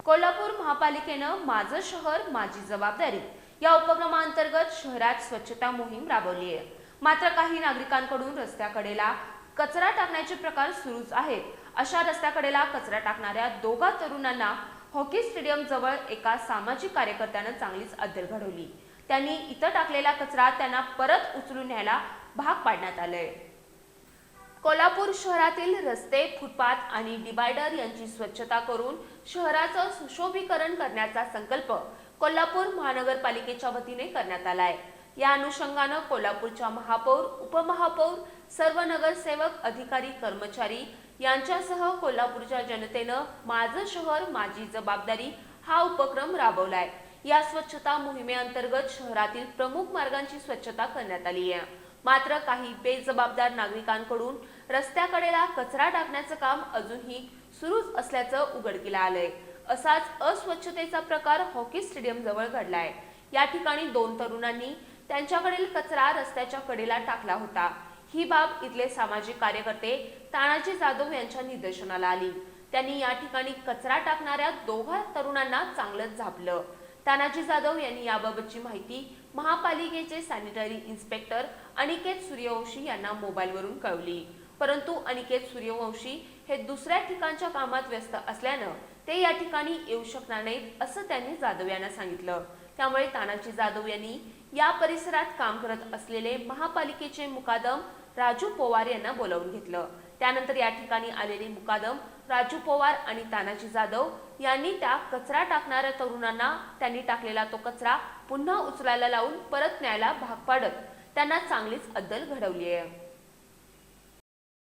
कोल्हापूर महापालिकेनं माझं शहर माझी जबाबदारी या उपक्रमाअंतर्गत शहरात स्वच्छता मोहीम राबवली आहे। मात्र काही नागरिकांकडून रस्त्याकडेला कचरा टाकण्याचे प्रकार सुरूच आहेत। अशा रस्त्याकडेला कचरा टाकणाऱ्या दोघा तरुणांना हॉकी स्टेडियम जवळ एका सामाजिक कार्यकर्त्यानं चांगलीच अद्दल घडवली। त्यांनी इथं टाकलेला कचरा त्यांना परत उचलून न्यायला भाग पाडण्यात आलंय। कोल्हापूर शहरातील रस्ते, फुटपाथ आणि डिवायडर यांची स्वच्छता करून शहराचं सुशोभीकरण करण्याचा संकल्प कोल्हापूर महानगरपालिकेच्या वतीने करण्यात आलाय। या अनुषंगानं कोल्हापूरच्या महापौर, उपमहापौर, सर्व नगरसेवक, अधिकारी, कर्मचारी यांच्यासह कोल्हापूरच्या जनतेनं माझं शहर माझी जबाबदारी हा उपक्रम राबवलाय। या स्वच्छता मोहिमेअंतर्गत शहरातील प्रमुख मार्गांची स्वच्छता करण्यात आली आहे। मात्र काही बेजबाबदार नागरिकांकडून रस्त्याकडेला कचरा टाकण्याचं काम अजूनही सुरूच असल्याचं उघडकीला आलंय। असाच अस्वच्छतेचा प्रकार हॉकी स्टेडियम जवळ घडलाय। या ठिकाणी दोन तरुणांनी त्यांच्याकडील कचरा रस्त्याच्या कडेला टाकला होता। ही बाब इथले सामाजिक कार्यकर्ते तानाजी जाधव यांच्या निदर्शनाला आली। त्यांनी या ठिकाणी कचरा टाकणाऱ्या दोघा तरुणांना चांगलंच झापलं। तानाजी जाधव यांनी याबाबतची माहिती महापालिकेचे सॅनिटरी इन्स्पेक्टर अनिकेत सूर्यवंशी यांना मोबाईलवरून कळवली, परंतु अनिकेत सूर्यवंशी हे दुसऱ्या ठिकाणच्या कामात व्यस्त असल्यानं ते या ठिकाणी येऊ शकणार नाहीत असं त्यांनी जाधव यांना सांगितलं। त्यामुळे तानाजी जाधव यांनी या परिसरात काम करत असलेले महापालिकेचे मुकादम राजू पवार यांना बोलावून घेतलं। त्यानंतर या ठिकाणी आलेले मुकादम राजू पवार आणि तानाजी जाधव यांनी त्या कचरा टाकणाऱ्या तरुणांना त्यांनी टाकलेला तो कचरा पुन्हा उचलायला लावून परत न्यायला भाग पाडत त्यांना चांगलीच अद्दल घडवली आहे।